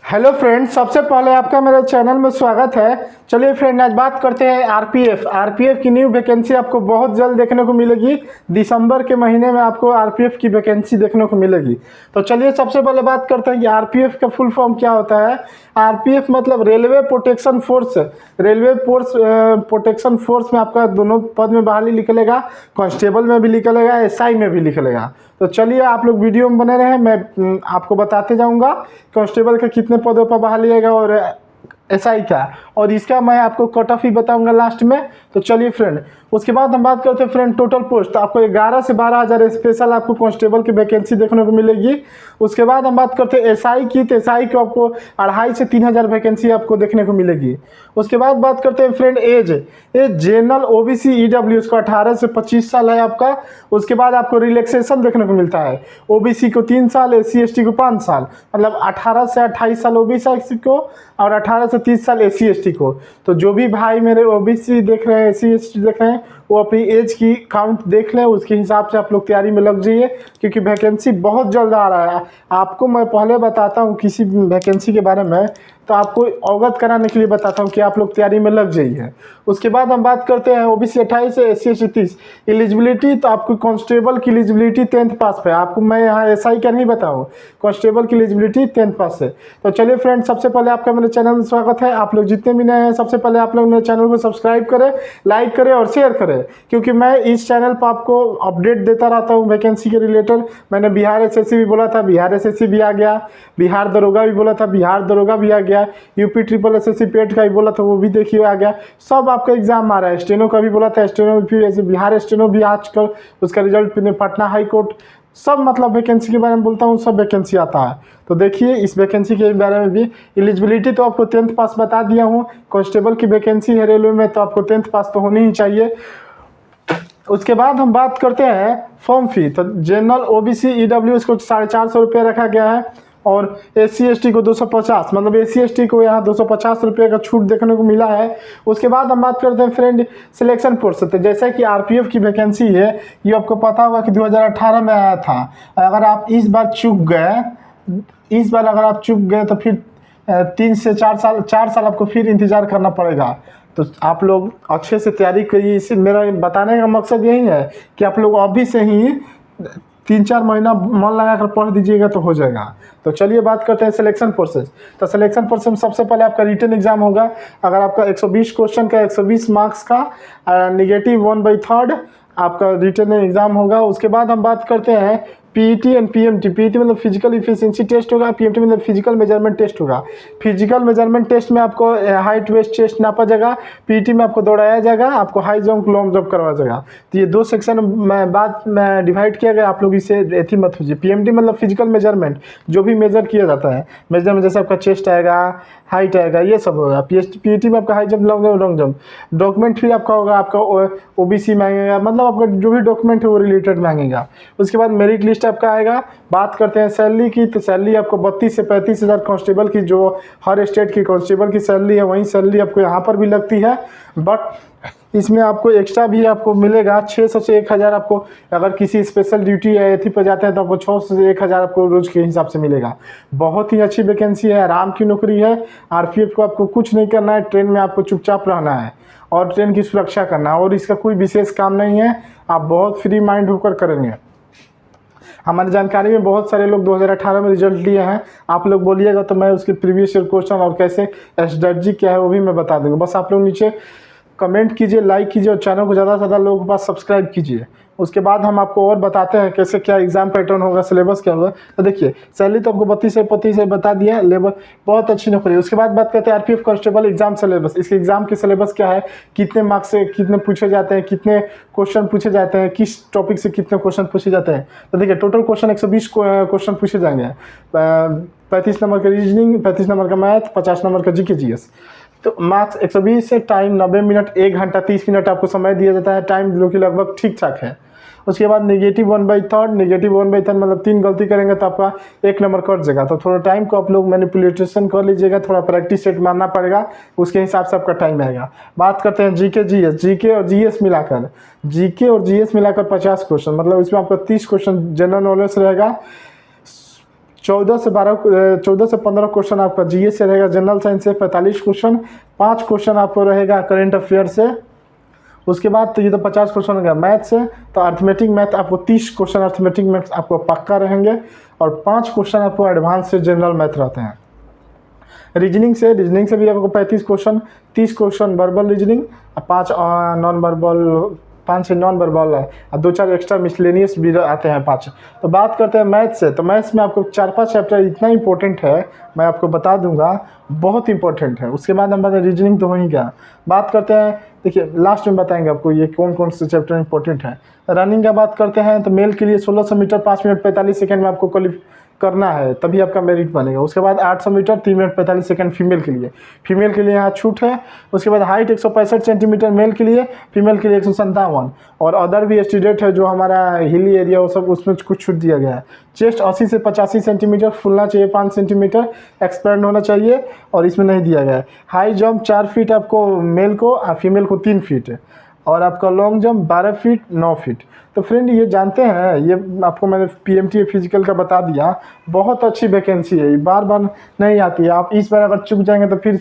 Hello friend, सबसे पहले आपका मेरे चैनल में स्वागत है। चलिए फ्रेंड, आज बात करते हैं आरपीएफ की न्यू वैकेंसी आपको बहुत जल्द देखने को मिलेगी। दिसंबर के महीने में आपको आरपीएफ की वैकेंसी देखने को मिलेगी। तो चलिए सबसे पहले बात करते हैं कि आरपीएफ का फुल फॉर्म क्या होता है। आरपीएफ मतलब railway protection force. Protection force में आपका दोनों पद में बहाली निकलेगा, कांस्टेबल में भी निकलेगा, एसआई में भी निकलेगा। तो चलिए आप लोग वीडियो में बने रहें, मैं आपको बताते जाऊंगा कांस्टेबल के कितने पदों पर बहाली आएगा और एसआई का, और इसका मैं आपको कट ऑफ ही बताऊंगा लास्ट में। तो चलिए फ्रेंड, उसके बाद हम बात करते हैं फ्रेंड टोटल पोस्ट। तो आपको 11 से 12,000 स्पेशल आपको कांस्टेबल की वैकेंसी देखने को मिलेगी। उसके बाद हम बात करते हैं एसआई की। तो एसआई को आपको 2,500 से 3,000 वैकेंसी आपको देखने को मिलेगी। उसके बाद बात करते हैं friend as general OBC EWS को 18 से 25 साल है आपका। उसके बाद आपको रिलैक्सेशन देखने को मिलता है। ओबीसी को 3 साल, एससी एसटी को 5 साल, मतलब 18 से 28 साल ओबीसी को और 18 से 30 साल एससी एसटी को। तो जो भी भाई मेरे ओबीसी देख रहे हैं, एससी एसटी देख रहे हैं, वो अपनी एज की काउंट देख लें, उसके हिसाब से आप लोग तैयारी में लग जाइए, क्योंकि वैकेंसी बहुत जल्द आ रहा है। आपको मैं पहले बताता हूँ किसी वैकेंसी के बारे में, तो आपको अवगत कराने के लिए बताता हूँ कि आप लोग तैयारी में लग जाइए। उसके बाद हम बात करते हैं ओबीसी 28 से एससी एसटी 30 एलिजिबिलिटी। तो आपको कांस्टेबल की एलिजिबिलिटी 10th पास पे, आपको मैं यहाँ एसआई का नहीं बताऊँ, कांस्टेबल की एलिजिबिलिटी 10th पास है। तो चलिए फ्रेंड, सबसे पहले आपका मेरे चैनल में स्वागत है। आप लोग जितने भी नए हैं, सबसे पहले आप लोग मेरे चैनल को सब्सक्राइब करें, लाइक करें और शेयर करें, क्योंकि मैं इस चैनल पर आपको अपडेट देता रहता हूँ वैकेंसी के रिलेटेड। मैंने बिहार एसएससी भी बोला था, बिहार एसएससी भी आ गया। बिहार दरोगा भी बोला था, बिहार दरोगा भी आ गया। यूपी ट्रिपल एसएससी पेट का भी बोला था, वो भी देखिए आ गया। सब आपका एग्जाम आ रहा है। स्टेनो का भी बोला था, स्टेनो भी, ऐसे बिहार स्टेनो भी आजकल उसका रिजल्ट पटना हाई कोर्ट, सब मतलब वैकेंसी के बारे में बोलता हूँ, सब वैकेंसी आता है। तो देखिए इस वैकेंसी के बारे में भी। एलिजिबिलिटी तो आपको 10th पास बता दिया हूँ। कांस्टेबल की वैकेंसी है रेलवे में, तो आपको 10th पास तो होनी ही चाहिए। उसके बाद हम बात करते हैं फॉर्म फी। तो जनरल ओबीसी ईडब्ल्यू को 450 रुपये रखा गया है, और एससी एसटी को 250, मतलब एससी एसटी को यहाँ 250 रुपये का छूट देखने को मिला है। उसके बाद हम बात करते हैं फ्रेंड सिलेक्शन प्रोसेस। तो जैसा कि आरपीएफ की वैकेंसी है, ये आपको पता होगा कि 2018 में आया था। अगर आप इस बार चूक गए तो फिर 3 से 4 साल आपको फिर इंतज़ार करना पड़ेगा। तो आप लोग अच्छे से तैयारी करिए। इसे मेरा बताने का मकसद यही है कि आप लोग अभी से ही 3-4 महीना मन लगा कर पढ़ दीजिएगा तो हो जाएगा। तो चलिए बात करते हैं सिलेक्शन प्रोसेस। तो सिलेक्शन प्रोसेस में सबसे पहले आपका रिटन एग्जाम होगा। अगर आपका 120 क्वेश्चन का 120 मार्क्स का नेगेटिव 1/3 आपका रिटन एग्जाम होगा। उसके बाद हम बात करते हैं पीईटी एंड पीएमटी। पीईटी मतलब फिजिकल इफिशिएंसी टेस्ट होगा, पीएमटी मतलब फिजिकल मेजरमेंट टेस्ट होगा। फिजिकल मेजरमेंट टेस्ट में आपको हाइट वेस्ट चेस्ट नापा जाएगा, पीईटी में आपको दौड़ाया जाएगा, आपको हाई जंप लॉन्ग जंप करवाया जाएगा। तो ये 2 सेक्शन में बाद में डिवाइड किया गया। आप लोग इसे एथी मत कीजिए। पीएमटी मतलब फिजिकल मेजरमेंट, जो भी मेजर किया जाता है, मेजरमेंट जैसे आपका चेस्ट आएगा, हाइट आएगा, ये सब होगा। पीएटी में आपका high jump long jump. Document फिर आपका होगा, आपका ओबीसी मांगेगा, मतलब आपका जो भी डॉक्यूमेंट है वो रिलेटेड मांगेगा। उसके बाद मेरिट लिस्ट आपका आएगा। बात करते हैं सैलरी की। तो सैलरी आपको 32 से 35 हज़ार कांस्टेबल की, जो हर स्टेट की कांस्टेबल की सैलरी है, वही सैलरी आपको यहाँ पर भी लगती है। बट इसमें आपको एक्स्ट्रा भी आपको मिलेगा 600 से 1,000 आपको। अगर किसी स्पेशल ड्यूटी या एथी पर जाते हैं तो आपको 600 से 1,000 आपको रोज के हिसाब से मिलेगा। बहुत ही अच्छी वैकेंसी है, आराम की नौकरी है। आरपीएफ को आपको कुछ नहीं करना है, ट्रेन में आपको चुपचाप रहना है और ट्रेन की सुरक्षा करना है, और इसका कोई विशेष काम नहीं है। आप बहुत फ्री माइंड होकर करेंगे। हमारी जानकारी में बहुत सारे लोग 2018 में रिजल्ट लिए हैं। आप लोग बोलिएगा तो मैं उसके प्रीवियस ईयर क्वेश्चन और कैसे एसडब्ल्यू क्या है वो भी मैं बता दूंगा। बस आप लोग नीचे कमेंट कीजिए, लाइक कीजिए और चैनल को ज़्यादा से ज़्यादा लोगों के पास सब्सक्राइब कीजिए। उसके बाद हम आपको और बताते हैं कैसे क्या एग्जाम पैटर्न होगा, सिलेबस क्या होगा। तो देखिए सैलरी तो आपको 32 से 35 से बता दिया, लेबर बहुत अच्छी नौकरी। उसके बाद बात करते हैं आरपीएफ कांस्टेबल एग्जाम सिलेबस। इसके एग्जाम के सिलेबस क्या है, कितने मार्क्स से कितने पूछे जाते हैं, कितने क्वेश्चन पूछे जाते हैं, किस टॉपिक से कितने क्वेश्चन पूछे जाते हैं। तो देखिए टोटल क्वेश्चन 120 क्वेश्चन पूछे जाएंगे। 35 नंबर का रीजनिंग, 35 नंबर का मैथ, 50 नंबर का जीके जीएस। तो मार्क्स 120 से टाइम 90 मिनट, 1 घंटा 30 मिनट आपको समय दिया जाता है, टाइम जो कि लगभग ठीक ठाक है। उसके बाद नेगेटिव 1/3, नेगेटिव 1/3 मतलब 3 गलती करेंगे तो आपका 1 नंबर कट जाएगा। तो थोड़ा टाइम को आप लोग मैनिपुलेशन कर लीजिएगा, थोड़ा प्रैक्टिस सेट मारना पड़ेगा, उसके हिसाब से आपका टाइम आएगा। बात करते हैं जीके जीएस। जीके और जीएस मिलाकर 50 क्वेश्चन, मतलब इसमें आपका 30 क्वेश्चन जनरल नॉलेज रहेगा, 14 से 15 क्वेश्चन आपका जीए से रहेगा, जनरल साइंस से 45 क्वेश्चन, 5 क्वेश्चन आपको रहेगा करेंट अफेयर से। उसके बाद तो ये तो 50 क्वेश्चन हो गया मैथ से। तो अर्थमेटिक मैथ आपको 30 क्वेश्चन अर्थमेटिक मैथ आपको पक्का रहेंगे और 5 क्वेश्चन आपको एडवांस से जनरल मैथ रहते हैं। रीजनिंग से भी आपको 35 question, 30 question verbal reasoning, 5 non verbal, 5 से नॉन वर्बल है और 2-4 एक्स्ट्रा मिसलेनियस भी आते हैं 5। तो बात करते हैं मैथ से। तो मैथ्स में आपको 4-5 चैप्टर इतना इंपॉर्टेंट है, मैं आपको बता दूंगा, बहुत इंपॉर्टेंट है। उसके बाद हम बात रीजनिंग तो हो ही गया। बात करते हैं, देखिए लास्ट में बताएंगे आपको ये कौन कौन से चैप्टर इंपॉर्टेंट है। रनिंग का बात करते हैं तो मेल के लिए 1600 मीटर 5 मिनट 45 सेकेंड में आपको क्वालिफाई करना है, तभी आपका मेरिट बनेगा। उसके बाद 800 मीटर 3 मिनट 45 सेकंड फीमेल के लिए यहाँ छूट है। उसके बाद हाइट 165 सेंटीमीटर मेल के लिए, फीमेल के लिए 157, और अदर भी स्टूडेंट है जो हमारा हिली एरिया वो सब, उसमें कुछ छूट दिया गया है। चेस्ट 80 से 85 सेंटीमीटर फूलना चाहिए, 5 सेंटीमीटर एक्सपेंड होना चाहिए, और इसमें नहीं दिया गया है। हाई जंप 4 फीट आपको मेल को, फीमेल को 3 फीट है, और आपका लॉन्ग जंप 12 फीट 9 फीट। तो फ्रेंड ये जानते हैं, ये आपको मैंने पीएमटी फिजिकल का बता दिया, बहुत अच्छी वैकेंसी है, बार बार नहीं आती है। आप इस बार अगर चुक जाएंगे तो फिर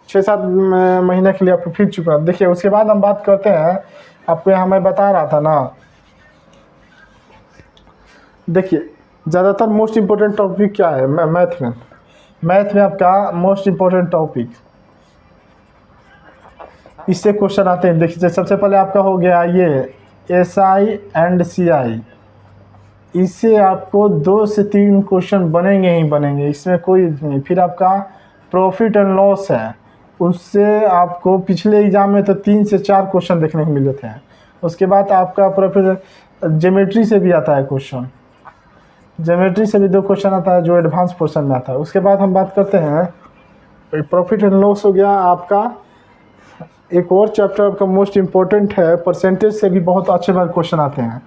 6-7 महीने के लिए आपको फिर चुका। देखिए उसके बाद हम बात करते हैं, आपको यहाँ मैं बता रहा था ना, देखिए ज़्यादातर मोस्ट इम्पोर्टेंट टॉपिक क्या है मैथ में आपका मोस्ट इम्पोर्टेंट टॉपिक, इससे क्वेश्चन आते हैं। देखिए सबसे पहले आपका हो गया ये SI एंड CI, इससे आपको 2 से 3 क्वेश्चन बनेंगे ही बनेंगे, इसमें कोई नहीं। फिर आपका प्रॉफिट एंड लॉस है, उससे आपको पिछले एग्ज़ाम में तो 3 से 4 क्वेश्चन देखने को मिले थे। उसके बाद आपका प्रॉफिट ज्योमेट्री से भी आता है क्वेश्चन, ज्योमेट्री से भी 2 क्वेश्चन आता है जो एडवांस पोर्शन में आता है। उसके बाद हम बात करते हैं, प्रॉफिट एंड लॉस हो गया आपका। एक और चैप्टर आपका मोस्ट इम्पोर्टेंट है, परसेंटेज से भी बहुत अच्छे बार क्वेश्चन आते हैं।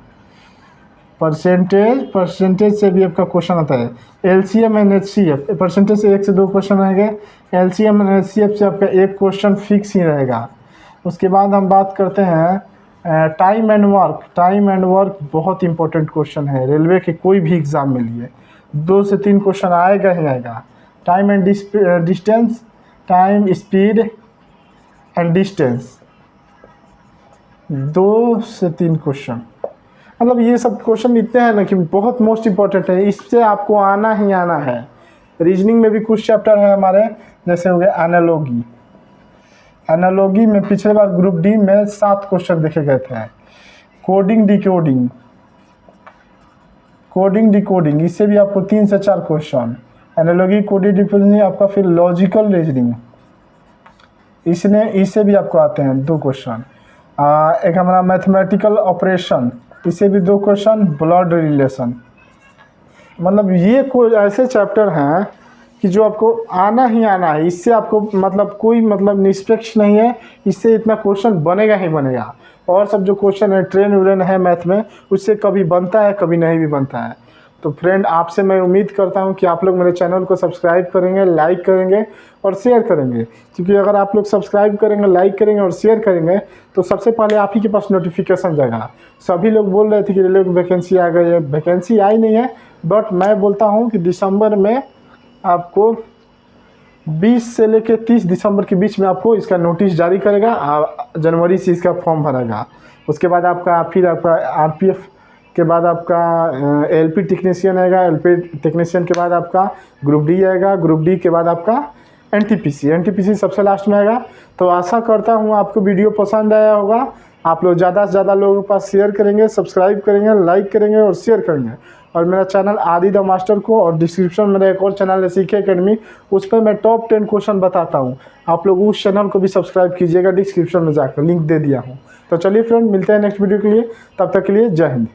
परसेंटेज से भी आपका क्वेश्चन आता है। LCM एंड HCF, परसेंटेज से 1 से 2 क्वेश्चन रहेंगे, LCM एंड HCF से आपका 1 क्वेश्चन फिक्स ही रहेगा। उसके बाद हम बात करते हैं टाइम एंड वर्क बहुत इंपॉर्टेंट क्वेश्चन है, रेलवे के कोई भी एग्ज़ाम में लिए 2 से 3 क्वेश्चन आएगा ही आएगा। Time and distance, time speed and distance, 2 से 3 क्वेश्चन, मतलब ये सब क्वेश्चन इतने हैं ना कि बहुत मोस्ट इम्पॉर्टेंट है, इससे आपको आना ही आना है। रीजनिंग में भी कुछ चैप्टर है हमारे, जैसे हो गया एनालॉगी में पिछले बार ग्रुप डी में 7 क्वेश्चन देखे गए थे। कोडिंग डिकोडिंग, इससे भी आपको 3 से 4 क्वेश्चन। एनालॉगी, कोडिंग डिकोडिंग आपका, फिर लॉजिकल रीजनिंग, इससे भी आपको आते हैं 2 क्वेश्चन। एक हमारा मैथमेटिकल ऑपरेशन, इससे भी 2 क्वेश्चन। ब्लड रिलेशन, मतलब ये कोई ऐसे चैप्टर हैं कि जो आपको आना ही आना है, इससे आपको मतलब कोई मतलब निष्पक्ष नहीं है, इससे इतना क्वेश्चन बनेगा ही बनेगा। और सब जो क्वेश्चन है ट्रेन है मैथ में, उससे कभी बनता है कभी नहीं भी बनता है। तो फ्रेंड आपसे मैं उम्मीद करता हूं कि आप लोग मेरे चैनल को सब्सक्राइब करेंगे, लाइक करेंगे और शेयर करेंगे, क्योंकि अगर आप लोग सब्सक्राइब करेंगे, लाइक करेंगे और शेयर करेंगे तो सबसे पहले आप ही के पास नोटिफिकेशन जाएगा। सभी लोग बोल रहे थे कि रेलवे की वैकेंसी आ गई है, वैकेंसी आई नहीं है, बट मैं बोलता हूँ कि दिसंबर में आपको 20 से लेकर 30 दिसंबर के बीच में आपको इसका नोटिस जारी करेगा, जनवरी से इसका फॉर्म भरेगा। उसके बाद आपका फिर आपका RPF के बाद आपका LP टेक्नीशियन आएगा, LP टेक्नीशियन के बाद आपका ग्रुप डी आएगा, ग्रुप डी के बाद आपका NTPC सबसे लास्ट में आएगा। तो आशा करता हूँ आपको वीडियो पसंद आया होगा। आप लोग ज़्यादा से ज़्यादा लोगों के पास शेयर करेंगे, सब्सक्राइब करेंगे, लाइक करेंगे और शेयर करेंगे। और मेरा चैनल आदि द मास्टर को, और डिस्क्रिप्शन में मेरा एक और चैनल है सीके एकेडमी, उस पर मैं टॉप 10 क्वेश्चन बताता हूँ। आप लोग उस चैनल को भी सब्सक्राइब कीजिएगा, डिस्क्रिप्शन में जाकर लिंक दे दिया हूँ। तो चलिए फ्रेंड, मिलते हैं नेक्स्ट वीडियो के लिए, तब तक के लिए जय हिंद।